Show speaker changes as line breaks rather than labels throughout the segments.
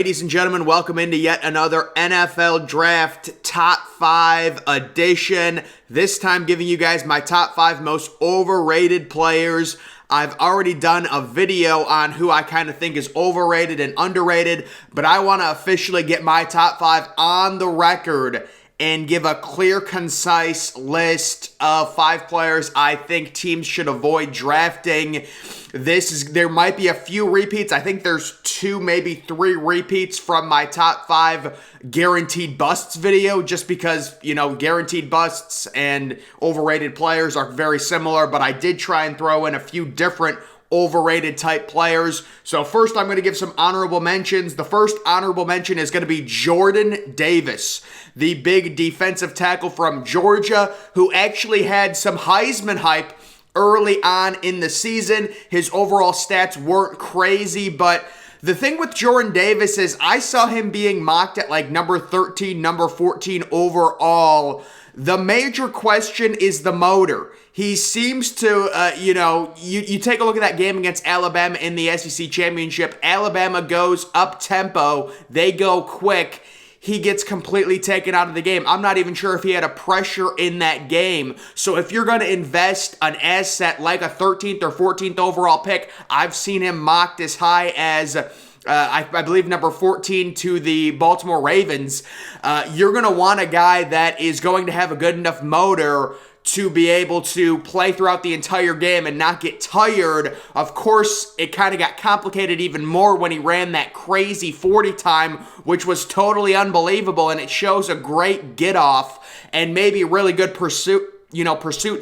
Ladies and gentlemen, welcome into yet another NFL Draft Top 5 edition. This time giving you guys my top 5 most overrated players. I've already done a video on who I kind of think is overrated and underrated, but I want to officially get my top 5 on the record and give a clear, concise list of 5 players I think teams should avoid drafting. There might be a few repeats. I think there's 2, maybe 3 repeats from my top 5 guaranteed busts video, just because, guaranteed busts and overrated players are very similar, but I did try and throw in a few different overrated type players. So first I'm going to give some honorable mentions. The first honorable mention is going to be Jordan Davis, the big defensive tackle from Georgia, who actually had some Heisman hype early on in the season. His overall stats weren't crazy, but the thing with Jordan Davis is I saw him being mocked at like number 13, number 14 overall. The major question is the motor. He seems to, you take a look at that game against Alabama in the SEC Championship. Alabama goes up-tempo. They go quick. He gets completely taken out of the game. I'm not even sure if he had a pressure in that game. So if you're going to invest an asset like a 13th or 14th overall pick, I've seen him mocked as high as I believe number 14 to the Baltimore Ravens. You're going to want a guy that is going to have a good enough motor to be able to play throughout the entire game and not get tired. Of course, it kind of got complicated even more when he ran that crazy 40 time, which was totally unbelievable, and it shows a great get-off and maybe really good pursuit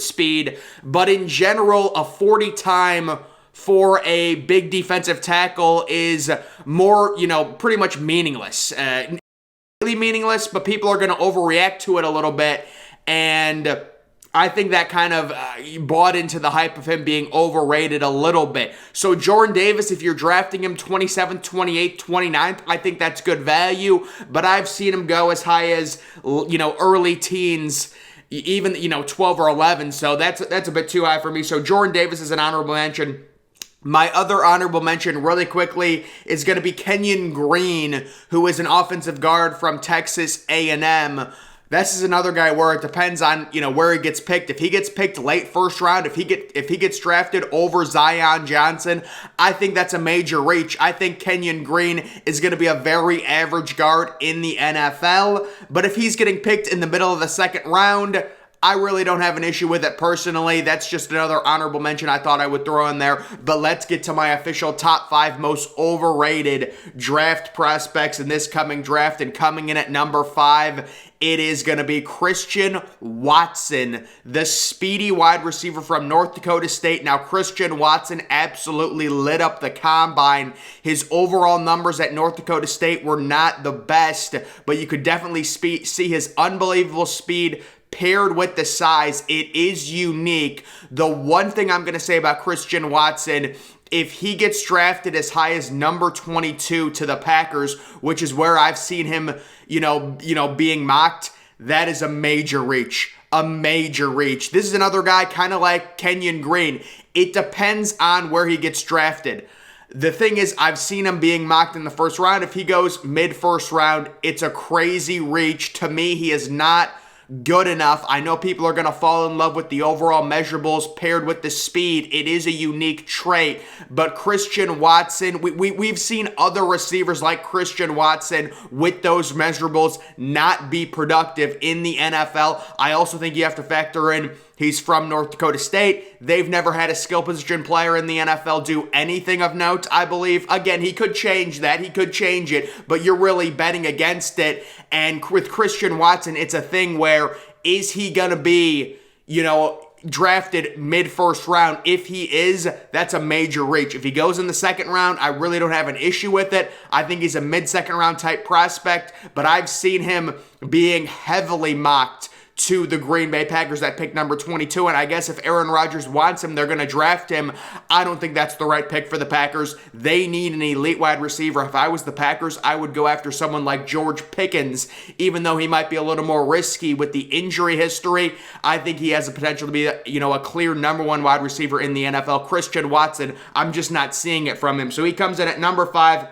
speed. But in general, a 40 time for a big defensive tackle is more, pretty much meaningless. Really meaningless, but people are going to overreact to it a little bit, and I think that kind of bought into the hype of him being overrated a little bit. So Jordan Davis, if you're drafting him 27th, 28th, 29th, I think that's good value, but I've seen him go as high as, early teens, even, 12 or 11, so that's a bit too high for me. So Jordan Davis is an honorable mention. My other honorable mention, really quickly, is going to be Kenyon Green, who is an offensive guard from Texas A&M. This is another guy where it depends on, where he gets picked. If he gets picked late first round, if he gets drafted over Zion Johnson, I think that's a major reach. I think Kenyon Green is going to be a very average guard in the NFL. But if he's getting picked in the middle of the second round, I really don't have an issue with it personally. That's just another honorable mention I thought I would throw in there. But let's get to my official top 5 most overrated draft prospects in this coming draft. And coming in at number 5, it is going to be Christian Watson, the speedy wide receiver from North Dakota State. Now, Christian Watson absolutely lit up the combine. His overall numbers at North Dakota State were not the best, but you could definitely see his unbelievable speed paired with the size. It is unique. The one thing I'm going to say about Christian Watson, if he gets drafted as high as number 22 to the Packers, which is where I've seen him, being mocked, that is a major reach. A major reach. This is another guy kind of like Kenyon Green. It depends on where he gets drafted. The thing is, I've seen him being mocked in the first round. If he goes mid-first round, it's a crazy reach. To me, he is not good enough. I know people are going to fall in love with the overall measurables paired with the speed. It is a unique trait, but Christian Watson, we've seen other receivers like Christian Watson with those measurables not be productive in the NFL. I also think you have to factor in he's from North Dakota State. They've never had a skill position player in the NFL do anything of note, I believe. Again, he could change that. He could change it, but you're really betting against it. And with Christian Watson, it's a thing where, is he going to be, drafted mid-first round? If he is, that's a major reach. If he goes in the second round, I really don't have an issue with it. I think he's a mid-second round type prospect, but I've seen him being heavily mocked to the Green Bay Packers at pick number 22. And I guess if Aaron Rodgers wants him, they're going to draft him. I don't think that's the right pick for the Packers. They need an elite wide receiver. If I was the Packers, I would go after someone like George Pickens, even though he might be a little more risky with the injury history. I think he has the potential to be, a clear number one wide receiver in the NFL. Christian Watson, I'm just not seeing it from him. So he comes in at number 5.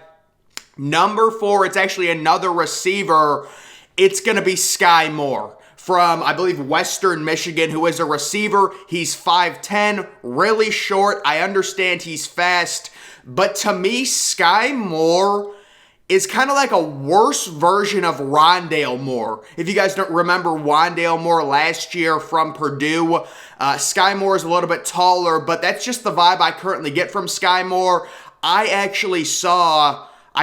Number 4, it's actually another receiver. It's going to be Skyy Moore from, I believe, Western Michigan, who is a receiver. He's 5'10", really short. I understand he's fast. But to me, Skyy Moore is kind of like a worse version of Rondale Moore. If you guys don't remember Rondale Moore last year from Purdue, Skyy Moore is a little bit taller, but that's just the vibe I currently get from Skyy Moore. I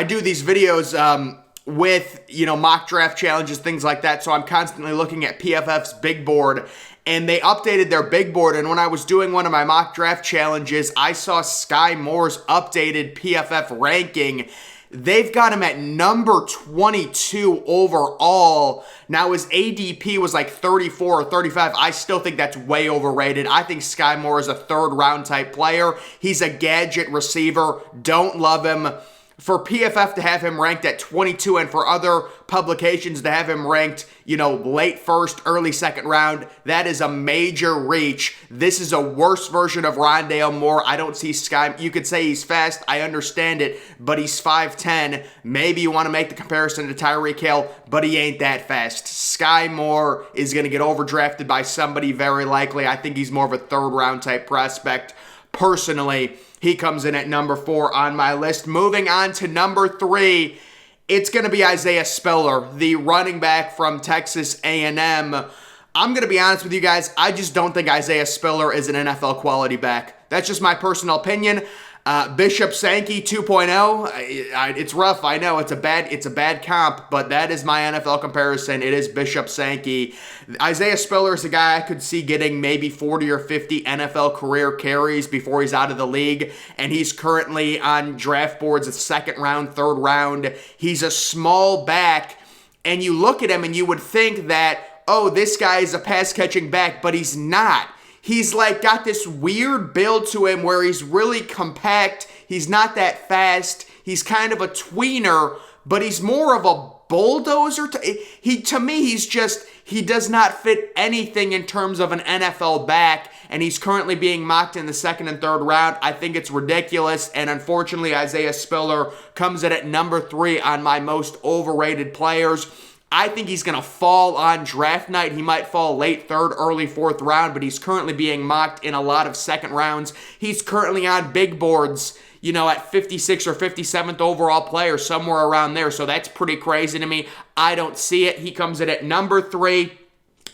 do these videos with, mock draft challenges, things like that, so I'm constantly looking at PFF's big board, and they updated their big board, and when I was doing one of my mock draft challenges, I saw Skyy Moore's updated PFF ranking. They've got him at number 22 overall. Now, his ADP was like 34 or 35. I still think that's way overrated. I think Skyy Moore is a third-round type player. He's a gadget receiver. Don't love him. For PFF to have him ranked at 22 and for other publications to have him ranked, late first, early second round, that is a major reach. This is a worse version of Rondale Moore. I don't see Skyy. You could say he's fast. I understand it, but he's 5'10". Maybe you want to make the comparison to Tyreek Hill, but he ain't that fast. Skyy Moore is going to get overdrafted by somebody very likely. I think he's more of a third-round type prospect. Personally, he comes in at number 4 on my list. Moving on to number 3, it's going to be Isaiah Spiller, the running back from Texas A&M. I'm going to be honest with you guys, I just don't think Isaiah Spiller is an NFL quality back. That's just my personal opinion. Bishop Sankey 2.0, it's rough, I know, it's a bad comp, but that is my NFL comparison. It is Bishop Sankey. Isaiah Spiller is a guy I could see getting maybe 40 or 50 NFL career carries before he's out of the league, and he's currently on draft boards at second round, third round. He's a small back, and you look at him and you would think that, oh, this guy is a pass-catching back, but he's not. He's got this weird build to him where he's really compact. He's not that fast. He's kind of a tweener, but he's more of a bulldozer. To me, he does not fit anything in terms of an NFL back, and he's currently being mocked in the second and third round. I think it's ridiculous, and unfortunately, Isaiah Spiller comes in at number 3 on my most overrated players. I think he's going to fall on draft night. He might fall late third, early fourth round, but he's currently being mocked in a lot of second rounds. He's currently on big boards, at 56 or 57th overall player, somewhere around there. So that's pretty crazy to me. I don't see it. He comes in at number 3.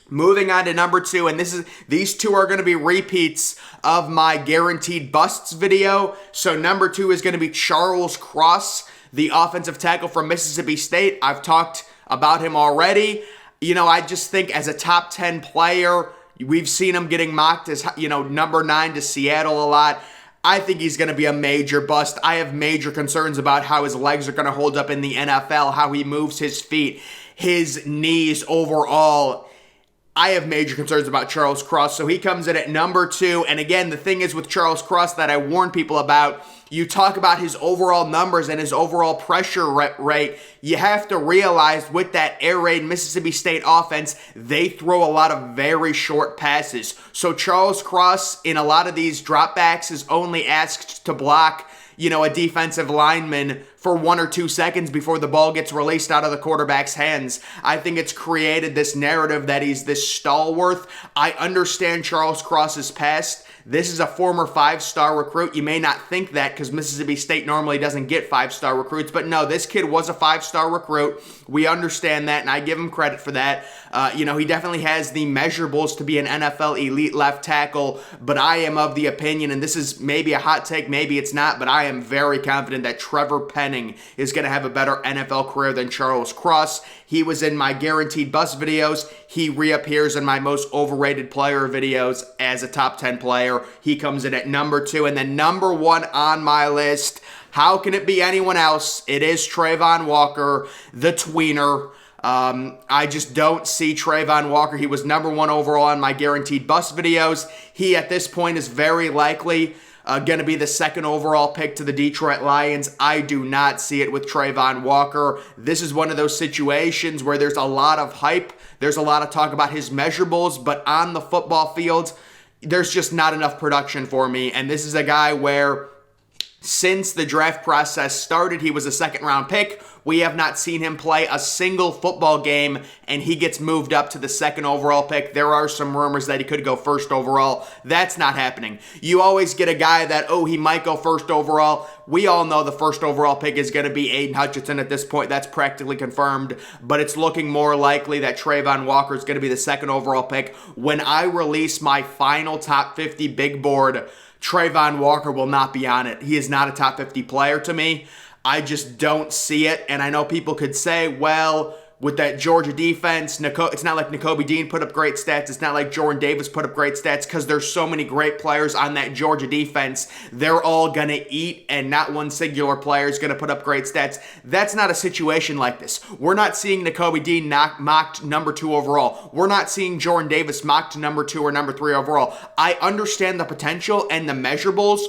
Moving on to number 2, and these two are going to be repeats of my guaranteed busts video. So number 2 is going to be Charles Cross, the offensive tackle from Mississippi State. I've talked about him already. I just think as a top 10 player, we've seen him getting mocked as, number 9 to Seattle a lot. I think he's going to be a major bust. I have major concerns about how his legs are going to hold up in the NFL, how he moves his feet, his knees overall. I have major concerns about Charles Cross, so he comes in at number 2. And again, the thing is with Charles Cross that I warn people about, you talk about his overall numbers and his overall pressure rate. You have to realize with that air raid Mississippi State offense, they throw a lot of very short passes. So Charles Cross in a lot of these dropbacks is only asked to block, a defensive lineman for 1 or 2 seconds before the ball gets released out of the quarterback's hands. I think it's created this narrative that he's this stalwart. I understand Charles Cross's past. This is a former 5-star recruit. You may not think that because Mississippi State normally doesn't get 5-star recruits, but no, this kid was a 5-star recruit. We understand that, and I give him credit for that. He definitely has the measurables to be an NFL elite left tackle, but I am of the opinion, and this is maybe a hot take, maybe it's not, but I am very confident that Trevor Penning is going to have a better NFL career than Charles Cross. He was in my guaranteed bust videos. He reappears in my most overrated player videos as a top 10 player. He comes in at number 2, and then number 1 on my list. How can it be anyone else? It is Travon Walker, the tweener. I just don't see Travon Walker. He was number 1 overall on my guaranteed bust videos. He, at this point, is very likely going to be the 2nd overall pick to the Detroit Lions. I do not see it with Travon Walker. This is one of those situations where there's a lot of hype. There's a lot of talk about his measurables, but on the football field, there's just not enough production for me. And this is a guy where Since the draft process started, he was a second-round pick. We have not seen him play a single football game, and he gets moved up to the second overall pick. There are some rumors that he could go first overall. That's not happening. You always get a guy that, oh, he might go first overall. We all know the first overall pick is going to be Aiden Hutchinson at this point. That's practically confirmed, but it's looking more likely that Travon Walker is going to be the second overall pick. When I release my final top 50 big board, Travon Walker will not be on it. He is not a top 50 player to me. I just don't see it. And I know people could say, well, with that Georgia defense, it's not like Nakobe Dean put up great stats. It's not like Jordan Davis put up great stats because there's so many great players on that Georgia defense. They're all going to eat and not one singular player is going to put up great stats. That's not a situation like this. We're not seeing Nakobe Dean mocked number 2 overall. We're not seeing Jordan Davis mocked number 2 or number 3 overall. I understand the potential and the measurables,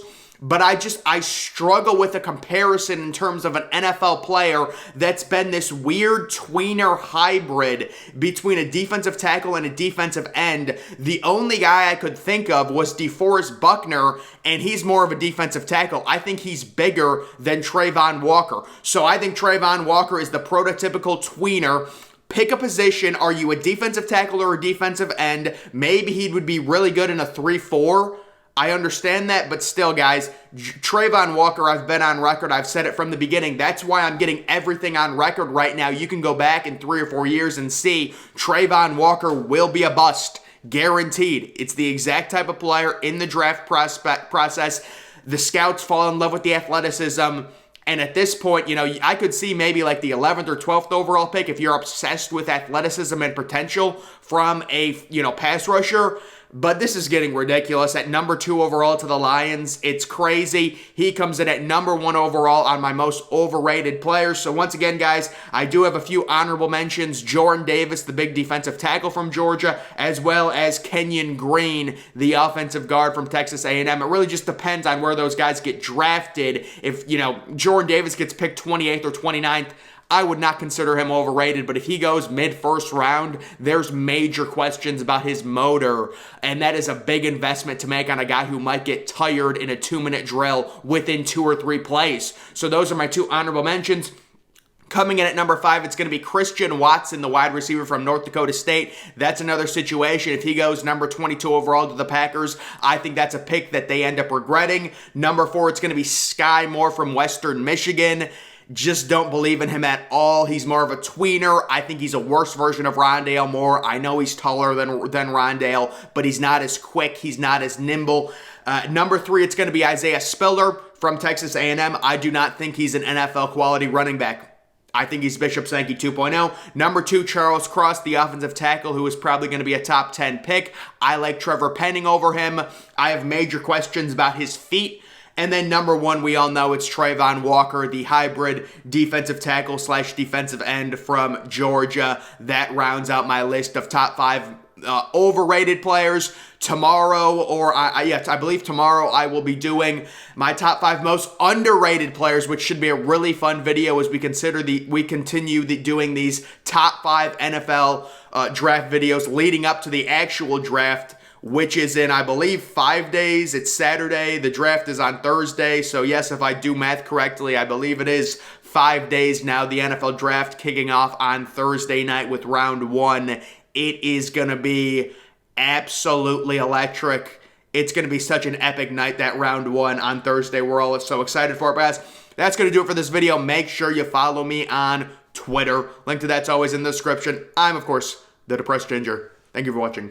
but I struggle with a comparison in terms of an NFL player that's been this weird tweener hybrid between a defensive tackle and a defensive end. The only guy I could think of was DeForest Buckner, and he's more of a defensive tackle. I think he's bigger than Travon Walker. So I think Travon Walker is the prototypical tweener. Pick a position. Are you a defensive tackle or a defensive end? Maybe he would be really good in a 3-4. I understand that, but still, guys, Travon Walker, I've been on record. I've said it from the beginning. That's why I'm getting everything on record right now. You can go back in 3 or 4 years and see Travon Walker will be a bust. Guaranteed. It's the exact type of player in the draft process. The scouts fall in love with the athleticism. And at this point, you know, I could see maybe like the 11th or 12th overall pick if you're obsessed with athleticism and potential from a, pass rusher. But this is getting ridiculous. At number 2 overall to the Lions, it's crazy. He comes in at number 1 overall on my most overrated players. So once again, guys, I do have a few honorable mentions. Jordan Davis, the big defensive tackle from Georgia, as well as Kenyon Green, the offensive guard from Texas A&M. It really just depends on where those guys get drafted. If, Jordan Davis gets picked 28th or 29th, I would not consider him overrated, but if he goes mid-first round, there's major questions about his motor, and that is a big investment to make on a guy who might get tired in a 2-minute drill within 2 or 3 plays. So those are my 2 honorable mentions. Coming in at number 5, it's going to be Christian Watson, the wide receiver from North Dakota State. That's another situation. If he goes number 22 overall to the Packers, I think that's a pick that they end up regretting. Number 4, it's going to be Skyy Moore from Western Michigan. Just don't believe in him at all. He's more of a tweener. I think he's a worse version of Rondale Moore. I know he's taller than Rondale, but he's not as quick. He's not as nimble. Number 3, it's going to be Isaiah Spiller from Texas A&M. I do not think he's an NFL quality running back. I think he's Bishop Sankey 2.0. Number 2, Charles Cross, the offensive tackle, who is probably going to be a top 10 pick. I like Trevor Penning over him. I have major questions about his feet. And then number 1, we all know it's Travon Walker, the hybrid defensive tackle / defensive end from Georgia. That rounds out my list of top 5 overrated players. Tomorrow, I believe tomorrow, I will be doing my top 5 most underrated players, which should be a really fun video as we continue doing these top 5 NFL draft videos leading up to the actual draft, which is in, I believe, 5 days. It's Saturday. The draft is on Thursday. So yes, if I do math correctly, I believe it is 5 days now. The NFL draft kicking off on Thursday night with round 1. It is going to be absolutely electric. It's going to be such an epic night, that round 1 on Thursday. We're all so excited for it, guys. That's going to do it for this video. Make sure you follow me on Twitter. Link to that's always in the description. I'm, of course, the Depressed Ginger. Thank you for watching.